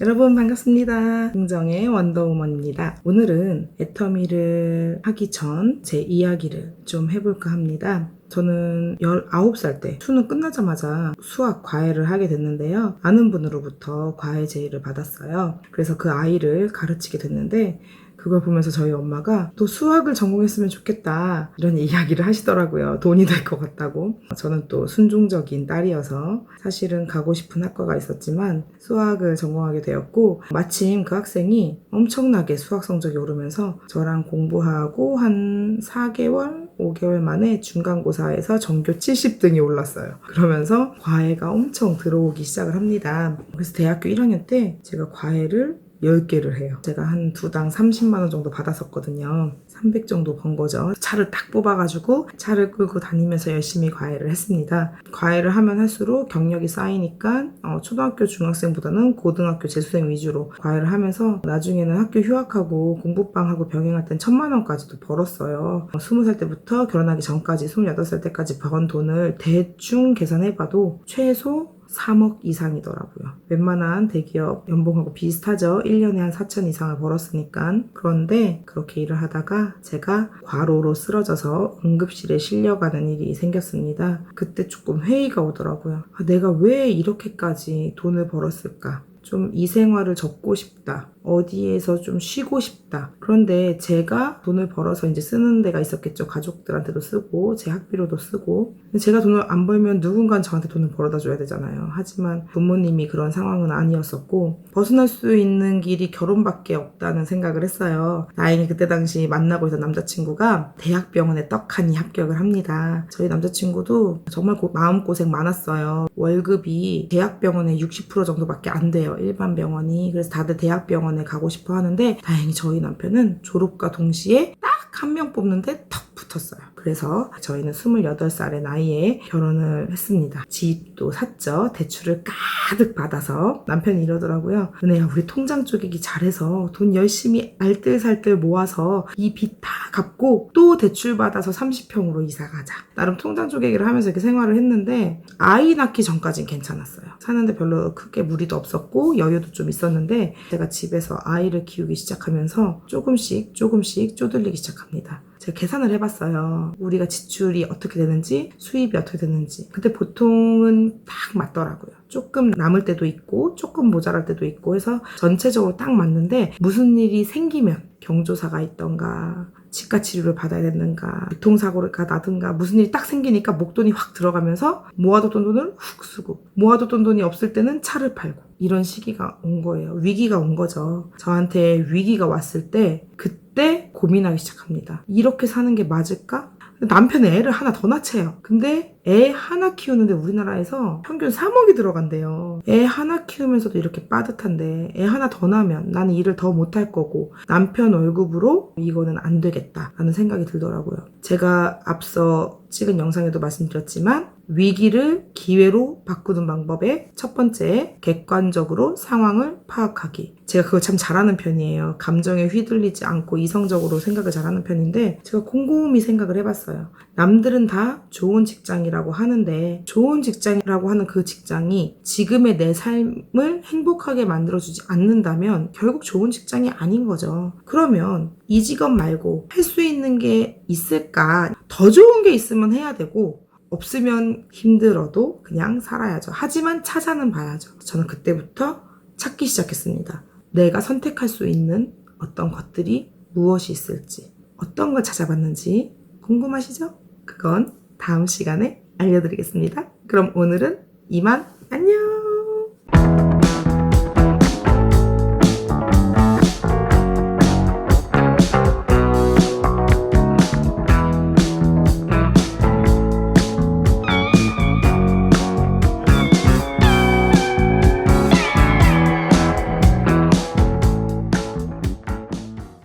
여러분 반갑습니다. 긍정의 원더우먼입니다. 오늘은 애터미를 하기 전 제 이야기를 좀 해볼까 합니다. 저는 19살 때 수능 끝나자마자 수학 과외를 하게 됐는데요. 아는 분으로부터 과외 제의를 받았어요. 그래서 그 아이를 가르치게 됐는데 그걸 보면서 저희 엄마가 또 수학을 전공했으면 좋겠다 이런 이야기를 하시더라고요. 돈이 될 것 같다고. 저는 또 순종적인 딸이어서 사실은 가고 싶은 학과가 있었지만 수학을 전공하게 되었고, 마침 그 학생이 엄청나게 수학 성적이 오르면서 저랑 공부하고 한 4개월? 5개월 만에 중간고사에서 전교 70등이 올랐어요. 그러면서 과외가 엄청 들어오기 시작을 합니다. 그래서 대학교 1학년 때 제가 과외를 10개를 해요. 제가 한 두당 30만원 정도 받았었거든요. 300 정도 번 거죠. 차를 딱 뽑아가지고 차를 끌고 다니면서 열심히 과외를 했습니다. 과외를 하면 할수록 경력이 쌓이니까 초등학교 중학생보다는 고등학교 재수생 위주로 과외를 하면서 나중에는 학교 휴학하고 공부방하고 병행할 땐 1000만원까지도 벌었어요. 20살 때부터 결혼하기 전까지 28살 때까지 번 돈을 대충 계산해봐도 최소 3억 이상이더라고요. 웬만한 대기업 연봉하고 비슷하죠. 1년에 한 4천 이상을 벌었으니까. 그런데 그렇게 일을 하다가 제가 과로로 쓰러져서 응급실에 실려가는 일이 생겼습니다. 그때 조금 회의가 오더라고요. 내가 왜 이렇게까지 돈을 벌었을까? 좀 이 생활을 접고 싶다. 어디에서 좀 쉬고 싶다. 그런데 제가 돈을 벌어서 이제 쓰는 데가 있었겠죠. 가족들한테도 쓰고 제 학비로도 쓰고. 제가 돈을 안 벌면 누군가 저한테 돈을 벌어다 줘야 되잖아요. 하지만 부모님이 그런 상황은 아니었었고 벗어날 수 있는 길이 결혼밖에 없다는 생각을 했어요. 다행히 그때 당시 만나고 있던 남자친구가 대학병원에 떡하니 합격을 합니다. 저희 남자친구도 정말 마음고생 많았어요. 월급이 대학병원의 60% 정도밖에 안 돼요. 일반 병원이. 그래서 다들 대학병원에 가고 싶어 하는데 다행히 저희 남편은 졸업과 동시에 딱 한 명 뽑는데 턱 붙었어요. 그래서 저희는 28살의 나이에 결혼을 했습니다. 집도 샀죠. 대출을 가득 받아서. 남편이 이러더라고요. 은혜야, 우리 통장 쪼개기 잘해서 돈 열심히 알뜰살뜰 모아서 이 빚 다 갚고 또 대출 받아서 30평으로 이사 가자. 나름 통장 쪼개기를 하면서 이렇게 생활을 했는데 아이 낳기 전까진 괜찮았어요. 사는데 별로 크게 무리도 없었고 여유도 좀 있었는데 제가 집에서 아이를 키우기 시작하면서 조금씩 쪼들리기 시작합니다. 제가 계산을 해봤어요. 우리가 지출이 어떻게 되는지 수입이 어떻게 되는지. 근데 보통은 딱 맞더라고요. 조금 남을 때도 있고 조금 모자랄 때도 있고 해서 전체적으로 딱 맞는데 무슨 일이 생기면 경조사가 있던가 치과 치료를 받아야 되는가 교통사고가 나든가 무슨 일이 딱 생기니까 목돈이 확 들어가면서 모아뒀던 돈을 훅 쓰고 모아뒀던 돈이 없을 때는 차를 팔고 이런 시기가 온 거예요. 위기가 온 거죠. 저한테 위기가 왔을 때 그때 고민하기 시작합니다. 이렇게 사는 게 맞을까? 남편은 애를 하나 더 낳채요. 근데 애 하나 키우는데 우리나라에서 평균 3억이 들어간대요. 애 하나 키우면서도 이렇게 빠듯한데 애 하나 더 낳으면 나는 일을 더 못할 거고 남편 월급으로 이거는 안 되겠다라는 생각이 들더라고요. 제가 앞서 찍은 영상에도 말씀드렸지만 위기를 기회로 바꾸는 방법의 첫 번째, 객관적으로 상황을 파악하기. 제가 그걸 참 잘하는 편이에요. 감정에 휘둘리지 않고 이성적으로 생각을 잘하는 편인데 제가 곰곰이 생각을 해봤어요. 남들은 다 좋은 직장이라고 하는데 좋은 직장이라고 하는 그 직장이 지금의 내 삶을 행복하게 만들어주지 않는다면 결국 좋은 직장이 아닌 거죠. 그러면 이 직업 말고 할 수 있는 게 있을까? 더 좋은 게 있으면 해야 되고 없으면 힘들어도 그냥 살아야죠. 하지만 찾아는 봐야죠. 저는 그때부터 찾기 시작했습니다. 내가 선택할 수 있는 어떤 것들이 무엇이 있을지, 어떤 걸 찾아봤는지 궁금하시죠? 그건 다음 시간에 알려드리겠습니다. 그럼 오늘은 이만